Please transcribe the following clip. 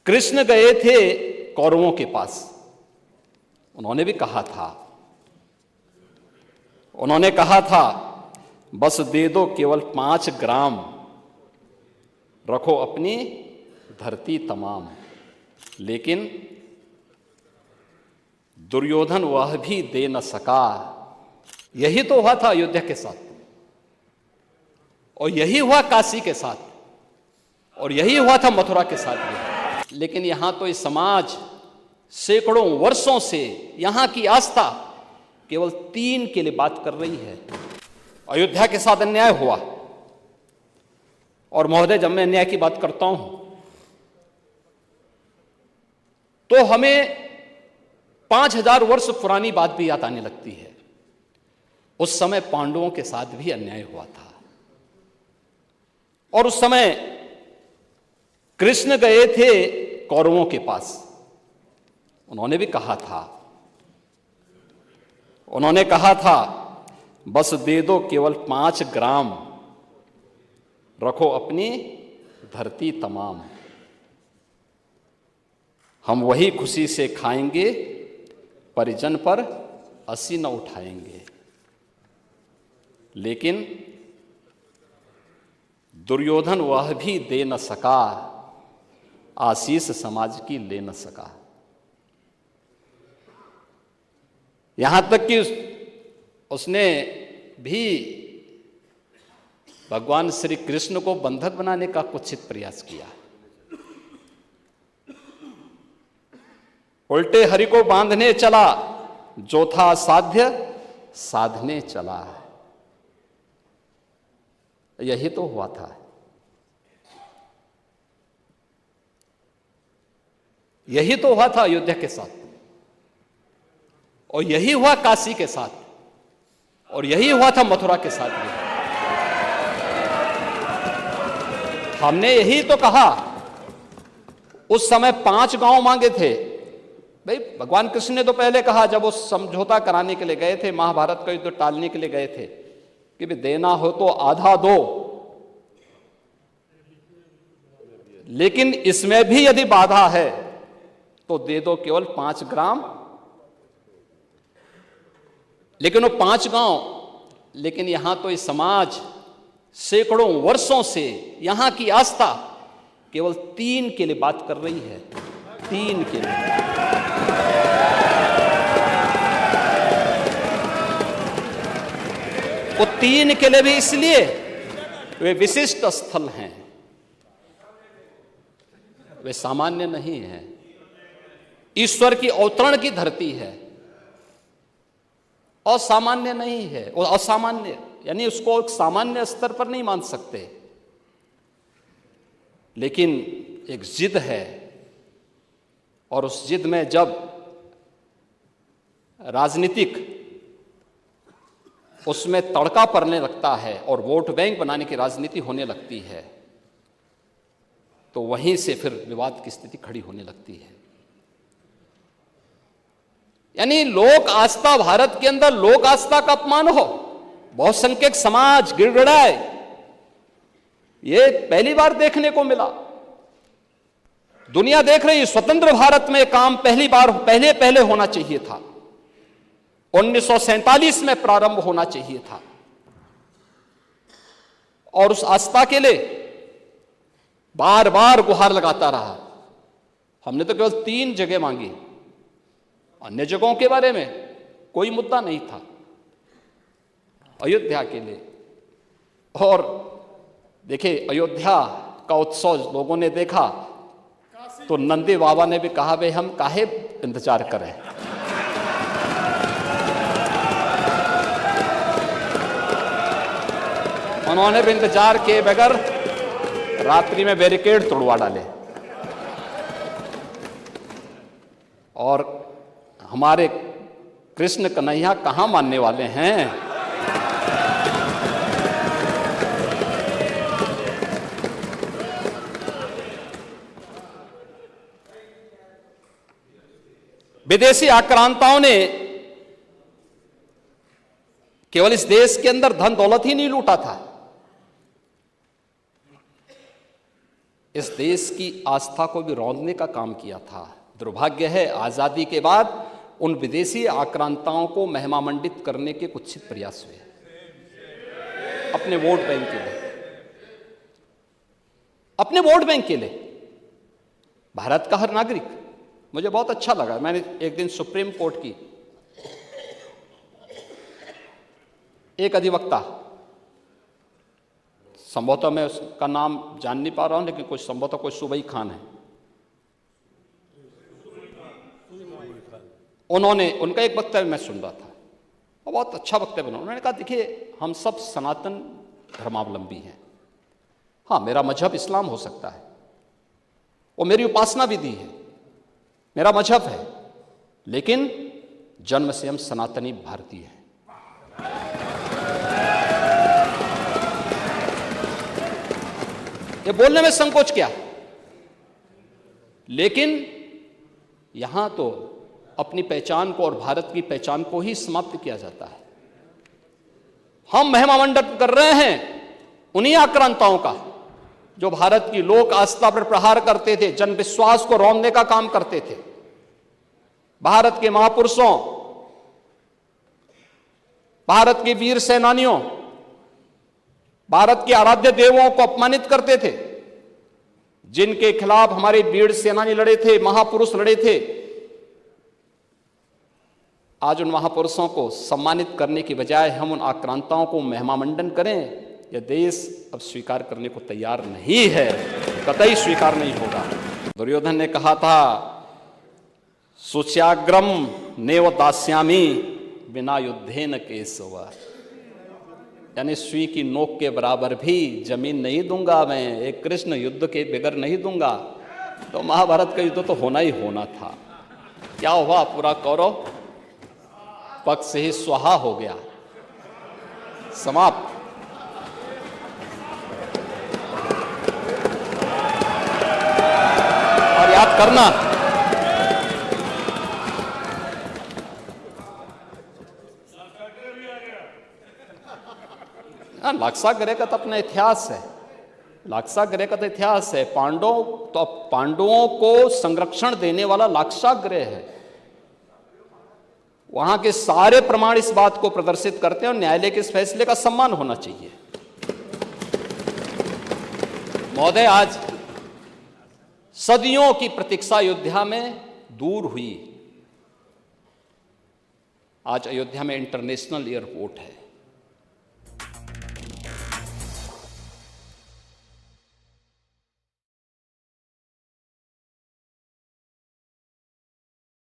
कृष्ण गए थे कौरवों के पास। उन्होंने भी कहा था बस दे दो केवल 5 ग्राम, रखो अपनी धरती तमाम। लेकिन दुर्योधन वह भी दे न सका। यही तो हुआ था अयोध्या के साथ, और यही हुआ काशी के साथ, और यही हुआ था मथुरा के साथ भी। लेकिन यहां तो इस समाज सैकड़ों वर्षों से यहां की आस्था केवल 3 के लिए बात कर रही है। अयोध्या के साथ अन्याय हुआ, और महोदय जब मैं अन्याय की बात करता हूं तो हमें 5000 वर्ष पुरानी बात भी याद आने लगती है। उस समय पांडवों के साथ भी अन्याय हुआ था, और उस समय कृष्ण गए थे कौरवों के पास। उन्होंने भी कहा था बस दे दो केवल 5 ग्राम, रखो अपनी धरती तमाम। हम वही खुशी से खाएंगे, परिजन पर असी न उठाएंगे। लेकिन दुर्योधन वह भी दे न सका, आशीष समाज की ले न सका। यहां तक कि उसने भी भगवान श्री कृष्ण को बंधक बनाने का कुत्सित प्रयास किया। उल्टे हरि को बांधने चला, जो था साध्य साधने चला। यही तो हुआ था। यही तो हुआ था अयोध्या के साथ, और यही हुआ काशी के साथ, और यही हुआ था मथुरा के साथ भी। हमने यही तो कहा। उस समय 5 गांव मांगे थे। भाई भगवान कृष्ण ने तो पहले कहा, जब वो समझौता कराने के लिए गए थे, महाभारत का युद्ध टालने के लिए गए थे, कि भी देना हो तो आधा दो, लेकिन इसमें भी यदि बाधा है तो दे दो केवल 5 ग्राम। लेकिन वो 5 गांव, लेकिन यहां तो इस समाज सैकड़ों वर्षों से यहां की आस्था केवल 3 के लिए बात कर रही है। 3 के लिए। वो 3 के लिए भी इसलिए वे विशिष्ट स्थल हैं, वे सामान्य नहीं हैं। ईश्वर की अवतरण की धरती है, असामान्य नहीं है। और असामान्य यानी उसको एक सामान्य स्तर पर नहीं मान सकते, लेकिन एक जिद है, और उस जिद में जब राजनीतिक उसमें तड़का पड़ने लगता है और वोट बैंक बनाने की राजनीति होने लगती है, तो वहीं से फिर विवाद की स्थिति खड़ी होने लगती है। यानी लोक आस्था, भारत के अंदर लोक आस्था का अपमान हो, बहुसंख्यक समाज गिड़गिड़ाए, ये पहली बार देखने को मिला। दुनिया देख रही, स्वतंत्र भारत में काम पहले होना चाहिए था। 1947 में प्रारंभ होना चाहिए था, और उस आस्था के लिए बार बार गुहार लगाता रहा। हमने तो केवल 3 जगह मांगी, अन्य जगहों के बारे में कोई मुद्दा नहीं था। अयोध्या के लिए, और देखिए अयोध्या का उत्सव लोगों ने देखा तो नंदी बाबा ने भी कहा, भाई हम काहे इंतजार करें। उन्होंने भी इंतजार किए बगैर रात्रि में बैरिकेड तोड़वा डाले, और हमारे कृष्ण कन्हैया कहां मानने वाले हैं। विदेशी आक्रांताओं ने केवल इस देश के अंदर धन दौलत ही नहीं लूटा था, इस देश की आस्था को भी रौंदने का काम किया था। दुर्भाग्य है आज़ादी के बाद उन विदेशी आक्रांताओं को महिमामंडित करने के कुत्सित प्रयास हुए अपने वोट बैंक के लिए, अपने वोट बैंक के लिए। भारत का हर नागरिक, मुझे बहुत अच्छा लगा, मैंने एक दिन सुप्रीम कोर्ट की एक अधिवक्ता, संभवतः मैं उसका नाम जान नहीं पा रहा हूं, लेकिन कुछ संभवतः कोई सुबई खान है, उन्होंने उनका एक वक्तव्य मैं सुन रहा था और बहुत अच्छा वक्तव्य बना। उन्होंने कहा देखिए हम सब सनातन धर्मावलंबी हैं, हाँ मेरा मजहब इस्लाम हो सकता है और मेरी उपासना विधि है, मेरा मजहब है, लेकिन जन्म से हम सनातनी भारतीय हैं। ये बोलने में संकोच क्या, लेकिन यहां तो अपनी पहचान को और भारत की पहचान को ही समाप्त किया जाता है। हम महिमामंडन कर रहे हैं उन्हीं आक्रांताओं का जो भारत की लोक आस्था पर प्रहार करते थे, जन विश्वास को रौंदने का काम करते थे, भारत के महापुरुषों, भारत के वीर सेनानियों, भारत के आराध्य देवों को अपमानित करते थे, जिनके खिलाफ हमारे वीर सेनानी लड़े थे, महापुरुष लड़े थे। आज उन महापुरुषों को सम्मानित करने की बजाय हम उन आक्रांताओं को महिमामंडन करें, यह देश अब स्वीकार करने को तैयार नहीं है, कतई स्वीकार नहीं होगा। दुर्योधन ने कहा था सुच्याग्रम नेव दास्यामी बिना युद्धेन केशव, यानी सुई की नोक के बराबर भी जमीन नहीं दूंगा मैं, एक कृष्ण युद्ध के बगैर नहीं दूंगा। तो महाभारत का युद्ध तो होना ही होना था। क्या हुआ, पूरा कौरव पक्ष से ही स्वाहा हो गया, समाप्त। और याद करना लाक्षागृह का तो अपना इतिहास है, लाक्षागृह का तो इतिहास है। पांडवों को संरक्षण देने वाला लाक्षागृह है। वहां के सारे प्रमाण इस बात को प्रदर्शित करते हैं और न्यायालय के इस फैसले का सम्मान होना चाहिए। महोदय, आज सदियों की प्रतीक्षा अयोध्या में दूर हुई। आज अयोध्या में इंटरनेशनल एयरपोर्ट है।